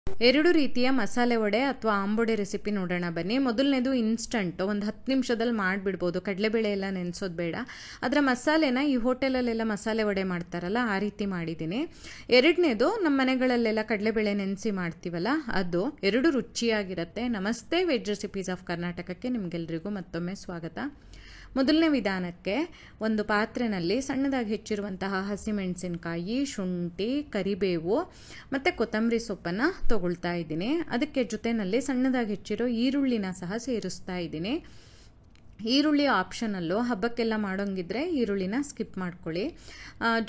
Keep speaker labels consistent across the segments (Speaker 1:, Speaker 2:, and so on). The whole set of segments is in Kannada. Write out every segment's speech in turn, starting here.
Speaker 1: ಎರಡು ರೀತಿಯ ಮಸಾಲೆ ವಡೆ ಅಥವಾ ಆಂಬೊಡೆ ರೆಸಿಪಿ ನೋಡೋಣ ಬನ್ನಿ. ಮೊದಲನೇದು ಇನ್ಸ್ಟಂಟ್, ಒಂದು 10 ನಿಮಿಷದಲ್ಲಿ ಮಾಡಿಬಿಡ್ಬೋದು. ಕಡಲೆಬೇಳೆ ಎಲ್ಲ ನೆನೆಸೋದು ಬೇಡ. ಅದರ ಮಸಾಲೆನ ಈ ಹೋಟೆಲಲ್ಲೆಲ್ಲ ಮಸಾಲೆ ವಡೆ ಮಾಡ್ತಾರಲ್ಲ ಆ ರೀತಿ ಮಾಡಿದ್ದೀನಿ. ಎರಡನೇದು ನಮ್ಮ ಮನೆಗಳಲ್ಲೆಲ್ಲ ಕಡಲೆಬೇಳೆ ನೆನೆಸಿ ಮಾಡ್ತೀವಲ್ಲ ಅದು. ಎರಡು ರುಚಿಯಾಗಿರುತ್ತೆ. ನಮಸ್ತೆ ವೆಜ್ ರೆಸಿಪೀಸ್ ಆಫ್ ಕರ್ನಾಟಕಕ್ಕೆ ನಿಮಗೆಲ್ರಿಗೂ ಮತ್ತೊಮ್ಮೆ ಸ್ವಾಗತ. ಮೊದಲನೇ ವಿಧಾನಕ್ಕೆ ಒಂದು ಪಾತ್ರೆಯಲ್ಲಿ ಸಣ್ಣದಾಗಿ ಹೆಚ್ಚಿರುವಂತಹ ಹಸಿಮೆಣಸಿನಕಾಯಿ, ಶುಂಠಿ, ಕರಿಬೇವು ಮತ್ತು ಕೊತ್ತಂಬರಿ ಸೊಪ್ಪನ್ನು ತಗೊಳ್ತಾ ಇದ್ದೀನಿ. ಅದಕ್ಕೆ ಜೊತೆಯಲ್ಲಿ ಸಣ್ಣದಾಗಿ ಹೆಚ್ಚಿರೋ ಈರುಳ್ಳಿನ ಸಹ ಸೇರಿಸ್ತಾ ಇದ್ದೀನಿ. ಈರುಳ್ಳಿ ಆಪ್ಷನಲ್ಲು, ಹಬ್ಬಕ್ಕೆಲ್ಲ ಮಾಡೋಂಗಿದ್ರೆ ಈರುಳ್ಳಿನ ಸ್ಕಿಪ್ ಮಾಡ್ಕೊಳ್ಳಿ.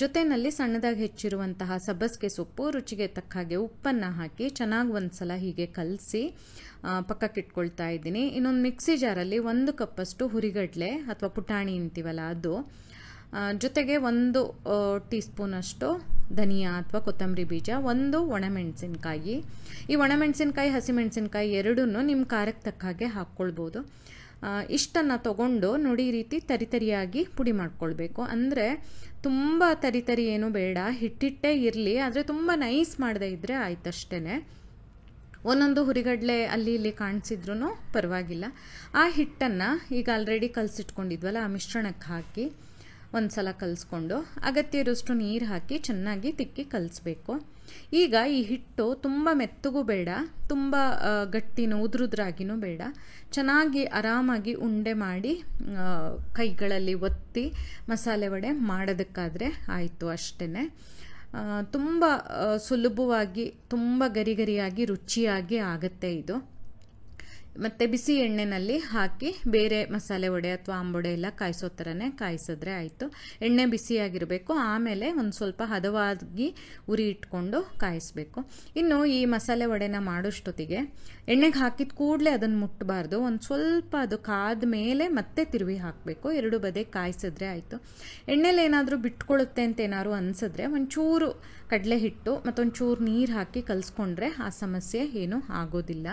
Speaker 1: ಜೊತೆಯಲ್ಲಿ ಸಣ್ಣದಾಗಿ ಹೆಚ್ಚಿರುವಂತಹ ಸಬ್ಬಸಿಗೆ ಸೊಪ್ಪು, ರುಚಿಗೆ ತಕ್ಕ ಹಾಗೆ ಉಪ್ಪನ್ನು ಹಾಕಿ ಚೆನ್ನಾಗಿ ಒಂದ್ಸಲ ಹೀಗೆ ಕಲಸಿ ಪಕ್ಕಕ್ಕೆ ಇಟ್ಕೊಳ್ತಾ ಇದ್ದೀನಿ. ಇನ್ನೊಂದು ಮಿಕ್ಸಿ ಜಾರಲ್ಲಿ 1 ಕಪ್ಪಷ್ಟು ಹುರಿಗಡಲೆ ಅಥವಾ ಪುಟಾಣಿ ಅಂತೀವಲ್ಲ ಅದು, ಜೊತೆಗೆ 1 ಟೀ ಸ್ಪೂನಷ್ಟು ಧನಿಯಾ ಅಥವಾ ಕೊತ್ತಂಬರಿ ಬೀಜ, 1 ಒಣಮೆಣಸಿನ್ಕಾಯಿ. ಈ ಒಣಮೆಣಸಿನ್ಕಾಯಿ ಹಸಿಮೆಣಸಿನ್ಕಾಯಿ ಎರಡನ್ನೂ ನಿಮ್ಮ ಖಾರಕ್ಕೆ ತಕ್ಕ ಹಾಗೆ ಹಾಕ್ಕೊಳ್ಬೋದು. ಇಷ್ಟನ್ನು ತಗೊಂಡು ನೋಡಿ ಈ ರೀತಿ ತರಿತರಿಯಾಗಿ ಪುಡಿ ಮಾಡ್ಕೊಳ್ಬೇಕು. ಅಂದರೆ ತುಂಬ ತರಿತರಿ ಏನೂ ಬೇಡ, ಹಿಟ್ಟಿಟ್ಟೇ ಇರಲಿ, ಆದರೆ ತುಂಬ ನೈಸ್ ಮಾಡದೇ ಇದ್ದರೆ ಆಯ್ತಷ್ಟೇ. ಒಂದೊಂದು ಹುರಿಗಡಲೆ ಅಲ್ಲಿ ಇಲ್ಲಿ ಕಾಣಿಸಿದ್ರೂ ಪರವಾಗಿಲ್ಲ. ಆ ಹಿಟ್ಟನ್ನು ಈಗ ಆಲ್ರೆಡಿ ಕಲಸಿಟ್ಕೊಂಡಿದ್ವಲ್ಲ ಆ ಮಿಶ್ರಣಕ್ಕೆ ಹಾಕಿ ಒಂದು ಸಲ ಕಲಿಸ್ಕೊಂಡು ಅಗತ್ಯ ಇರೋಷ್ಟು ನೀರು ಹಾಕಿ ಚೆನ್ನಾಗಿ ತಿಕ್ಕಿ ಕಲಿಸ್ಬೇಕು. ಈಗ ಈ ಹಿಟ್ಟು ತುಂಬ ಮೆತ್ತಗೂ ಬೇಡ, ತುಂಬ ಗಟ್ಟಿನೂ ಉದುರುದ್ರಾಗಿನೂ ಬೇಡ. ಚೆನ್ನಾಗಿ ಆರಾಮಾಗಿ ಉಂಡೆ ಮಾಡಿ ಕೈಗಳಲ್ಲಿ ಒತ್ತಿ ಮಸಾಲೆ ವಡೆ ಮಾಡೋದಕ್ಕಾದರೆ ಆಯಿತು ಅಷ್ಟೇ. ತುಂಬ ಸುಲಭವಾಗಿ, ತುಂಬ ಗರಿಗರಿಯಾಗಿ ರುಚಿಯಾಗಿ ಆಗುತ್ತೆ ಇದು. ಮತ್ತು ಬಿಸಿ ಎಣ್ಣೆಯಲ್ಲಿ ಹಾಕಿ ಬೇರೆ ಮಸಾಲೆ ವಡೆ ಅಥವಾ ಆಂಬೊಡೆ ಎಲ್ಲ ಕಾಯಿಸೋ ಥರನೇ ಕಾಯಿಸಿದ್ರೆ ಆಯಿತು. ಎಣ್ಣೆ ಬಿಸಿಯಾಗಿರಬೇಕು. ಆಮೇಲೆ ಒಂದು ಸ್ವಲ್ಪ ಹದವಾಗಿ ಉರಿ ಇಟ್ಕೊಂಡು ಕಾಯಿಸಬೇಕು. ಇನ್ನು ಈ ಮಸಾಲೆ ವಡೆನ ಮಾಡೋಷ್ಟೊತ್ತಿಗೆ ಎಣ್ಣೆಗೆ ಹಾಕಿದ ಕೂಡಲೇ ಅದನ್ನು ಮುಟ್ಟಬಾರ್ದು. ಒಂದು ಸ್ವಲ್ಪ ಅದು ಕಾದ ಮೇಲೆ ಮತ್ತೆ ತಿರುವಿ ಹಾಕಬೇಕು. ಎರಡು ಬದಿ ಕಾಯಿಸಿದ್ರೆ ಆಯಿತು. ಎಣ್ಣೆಲಿ ಏನಾದರೂ ಬಿಟ್ಕೊಳ್ಳುತ್ತೆ ಅಂತ ಏನಾದ್ರು ಅನಿಸಿದ್ರೆ ಒಂಚೂರು ಕಡಲೆ ಹಿಟ್ಟು ಮತ್ತೊಂಚೂರು ನೀರು ಹಾಕಿ ಕಲಿಸ್ಕೊಂಡ್ರೆ ಆ ಸಮಸ್ಯೆ ಏನೂ ಆಗೋದಿಲ್ಲ.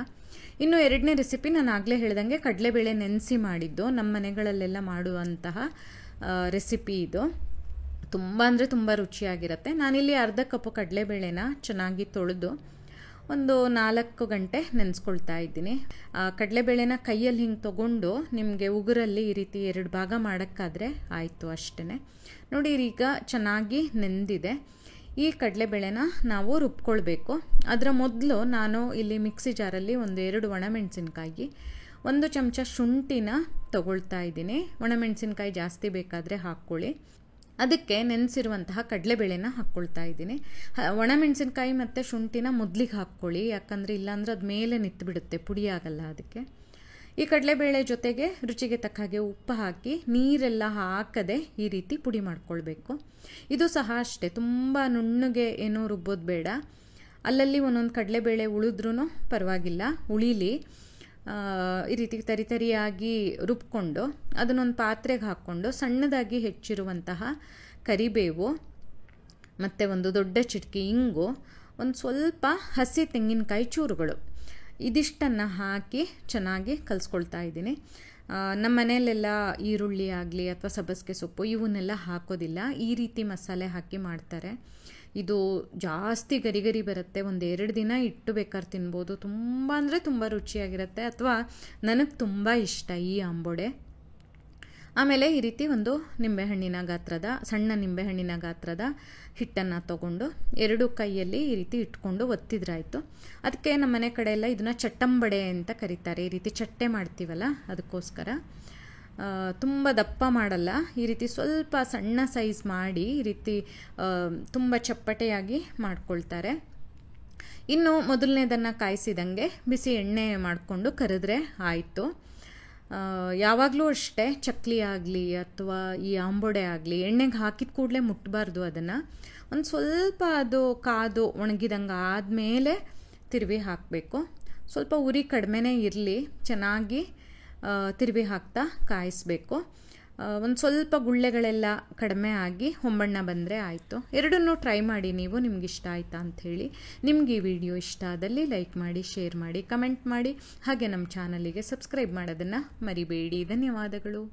Speaker 1: ಇನ್ನು ಎರಡನೇ ರೆಸಿಪಿ ನಾನು ಆಗಲೇ ಹೇಳ್ದಂಗೆ ಕಡಲೆಬೇಳೆ ನೆನೆಸಿ ಮಾಡಿದ್ದು, ನಮ್ಮ ಮನೆಗಳಲ್ಲೆಲ್ಲ ಮಾಡುವಂತಹ ರೆಸಿಪಿ ಇದು. ತುಂಬ ಅಂದರೆ ತುಂಬ ರುಚಿಯಾಗಿರುತ್ತೆ. ನಾನಿಲ್ಲಿ ಅರ್ಧ ಕಪ್ಪು ಕಡಲೆಬೇಳೆನ ಚೆನ್ನಾಗಿ ತೊಳೆದು ಒಂದು 4 ಗಂಟೆ ನೆನೆಸ್ಕೊಳ್ತಾ ಇದ್ದೀನಿ. ಕಡಲೆಬೇಳೆನ ಕೈಯಲ್ಲಿ ಹಿಂಗೆ ತೊಗೊಂಡು ನಿಮಗೆ ಉಗುರಲ್ಲಿ ಈ ರೀತಿ 2 ಭಾಗ ಮಾಡೋಕ್ಕಾದರೆ ಆಯಿತು ಅಷ್ಟೇ. ನೋಡಿ ಈಗ ಚೆನ್ನಾಗಿ ನೆಂದಿದೆ. ಈ ಕಡಲೆಬೇಳೆನ ನಾವು ರುಬ್ಕೊಳ್ಬೇಕು. ಅದರ ಮೊದಲು ನಾನು ಇಲ್ಲಿ ಮಿಕ್ಸಿ ಜಾರಲ್ಲಿ 2 ಒಣಮೆಣಸಿನ್ಕಾಯಿ, 1 ಚಮಚ ಶುಂಠಿನ ತಗೊಳ್ತಾ ಇದ್ದೀನಿ. ಒಣಮೆಣಸಿನ್ಕಾಯಿ ಜಾಸ್ತಿ ಬೇಕಾದರೆ ಹಾಕ್ಕೊಳ್ಳಿ. ಅದಕ್ಕೆ ನೆನೆಸಿರುವಂತಹ ಕಡಲೆಬೇಳೆನ ಹಾಕ್ಕೊಳ್ತಾ ಇದ್ದೀನಿ. ಒಣಮೆಣಸಿನ್ಕಾಯಿ ಮತ್ತು ಶುಂಠಿನ ಮೊದಲಿಗೆ ಹಾಕ್ಕೊಳ್ಳಿ, ಯಾಕಂದರೆ ಇಲ್ಲಾಂದ್ರೆ ಅದು ಮೇಲೆ ನಿಂತುಬಿಡುತ್ತೆ, ಪುಡಿ ಆಗಲ್ಲ ಅದಕ್ಕೆ. ಈ ಕಡಲೆಬೇಳೆ ಜೊತೆಗೆ ರುಚಿಗೆ ತಕ್ಕ ಹಾಗೆ ಉಪ್ಪು ಹಾಕಿ ನೀರೆಲ್ಲ ಹಾಕದೆ ಈ ರೀತಿ ಪುಡಿ ಮಾಡ್ಕೊಳ್ಬೇಕು. ಇದು ಸಹ ಅಷ್ಟೇ, ತುಂಬ ನುಣ್ಣಗೆ ಏನೂ ರುಬ್ಬೋದು ಬೇಡ. ಅಲ್ಲಲ್ಲಿ ಒಂದೊಂದು ಕಡಲೆಬೇಳೆ ಉಳಿದ್ರೂ ಪರವಾಗಿಲ್ಲ, ಉಳಿಲಿ. ಈ ರೀತಿ ತರಿತರಿಯಾಗಿ ರುಬ್ಕೊಂಡು ಅದನ್ನೊಂದು ಪಾತ್ರೆಗೆ ಹಾಕ್ಕೊಂಡು ಸಣ್ಣದಾಗಿ ಹೆಚ್ಚಿರುವಂತಹ ಕರಿಬೇವು ಮತ್ತು 1 ದೊಡ್ಡ ಚಿಟಿಕೆ ಇಂಗು, ಒಂದು ಸ್ವಲ್ಪ ಹಸಿ ತೆಂಗಿನಕಾಯಿ ಚೂರುಗಳು, ಇದಿಷ್ಟನ್ನು ಹಾಕಿ ಚೆನ್ನಾಗಿ ಕಲಿಸ್ಕೊಳ್ತಾ ಇದ್ದೀನಿ. ನಮ್ಮ ಮನೆಯಲ್ಲೆಲ್ಲ ಈರುಳ್ಳಿ ಆಗಲಿ ಅಥವಾ ಸಬ್ಬಸಿಗೆ ಸೊಪ್ಪು ಇವನ್ನೆಲ್ಲ ಹಾಕೋದಿಲ್ಲ. ಈ ರೀತಿ ಮಸಾಲೆ ಹಾಕಿ ಮಾಡ್ತಾರೆ. ಇದು ಜಾಸ್ತಿ ಗರಿ ಬರುತ್ತೆ. 1-2 ದಿನ ಇಟ್ಟು ಬೇಕಾದ್ರೆ ತಿನ್ಬೋದು. ತುಂಬ ಅಂದರೆ ತುಂಬ ರುಚಿಯಾಗಿರುತ್ತೆ. ಅಥವಾ ನನಗೆ ತುಂಬ ಇಷ್ಟ ಈ ಆಂಬೊಡೆ. ಆಮೇಲೆ ಈ ರೀತಿ ಒಂದು ನಿಂಬೆಹಣ್ಣಿನ ಗಾತ್ರದ, ಸಣ್ಣ ನಿಂಬೆಹಣ್ಣಿನ ಗಾತ್ರದ ಹಿಟ್ಟನ್ನು ತಗೊಂಡು 2 ಕೈಯಲ್ಲಿ ಈ ರೀತಿ ಇಟ್ಕೊಂಡು ಒತ್ತಿದ್ರಾಯಿತು. ಅದಕ್ಕೆ ನಮ್ಮ ಮನೆ ಕಡೆ ಎಲ್ಲ ಇದನ್ನು ಚಟ್ಟಂಬಡೆ ಅಂತ ಕರೀತಾರೆ. ಈ ರೀತಿ ಚಟ್ಟೆ ಮಾಡ್ತೀವಲ್ಲ ಅದಕ್ಕೋಸ್ಕರ. ತುಂಬ ದಪ್ಪ ಮಾಡಲ್ಲ, ಈ ರೀತಿ ಸ್ವಲ್ಪ ಸಣ್ಣ ಸೈಜ್ ಮಾಡಿ ಈ ರೀತಿ ತುಂಬ ಚಪ್ಪಟೆಯಾಗಿ ಮಾಡ್ಕೊಳ್ತಾರೆ. ಇನ್ನು ಮೊದಲನೇದನ್ನು ಕಾಯಿಸಿದಂಗೆ ಬಿಸಿ ಎಣ್ಣೆ ಮಾಡಿಕೊಂಡು ಕರೆದ್ರೆ ಆಯಿತು. ಯಾವಾಗಲೂ ಅಷ್ಟೇ, ಚಕ್ಲಿ ಆಗಲಿ ಅಥವಾ ಈ ಆಂಬೊಡೆ ಆಗಲಿ ಎಣ್ಣೆಗೆ ಹಾಕಿದ ಕೂಡಲೇ ಮುಟ್ಟಬಾರ್ದು. ಅದನ್ನು ಒಂದು ಸ್ವಲ್ಪ ಅದು ಕಾದು ಒಣಗಿದಂಗೆ ಆದಮೇಲೆ ತಿರುವಿ ಹಾಕಬೇಕು. ಸ್ವಲ್ಪ ಉರಿ ಕಡಿಮೆನೇ ಇರಲಿ, ಚೆನ್ನಾಗಿ ತಿರುವಿ ಹಾಕ್ತಾ ಕಾಯಿಸಬೇಕು. ಒಂದು ಸ್ವಲ್ಪ ಗುಳ್ಳೆಗಳೆಲ್ಲ ಕಡಿಮೆ ಆಗಿ ಹೊಂಬಣ್ಣ ಬಂದರೆ ಆಯಿತು. ಎರಡನ್ನೂ ಟ್ರೈ ಮಾಡಿ ನೀವು, ನಿಮ್ಗೆ ಇಷ್ಟ ಆಯಿತಾ ಅಂಥೇಳಿ. ನಿಮ್ಗೆ ಈ ವಿಡಿಯೋ ಇಷ್ಟ ಆದಲ್ಲಿ ಲೈಕ್ ಮಾಡಿ, ಶೇರ್ ಮಾಡಿ, ಕಮೆಂಟ್ ಮಾಡಿ, ಹಾಗೆ ನಮ್ಮ ಚಾನಲಿಗೆ ಸಬ್ಸ್ಕ್ರೈಬ್ ಮಾಡೋದನ್ನು ಮರಿಬೇಡಿ. ಧನ್ಯವಾದಗಳು.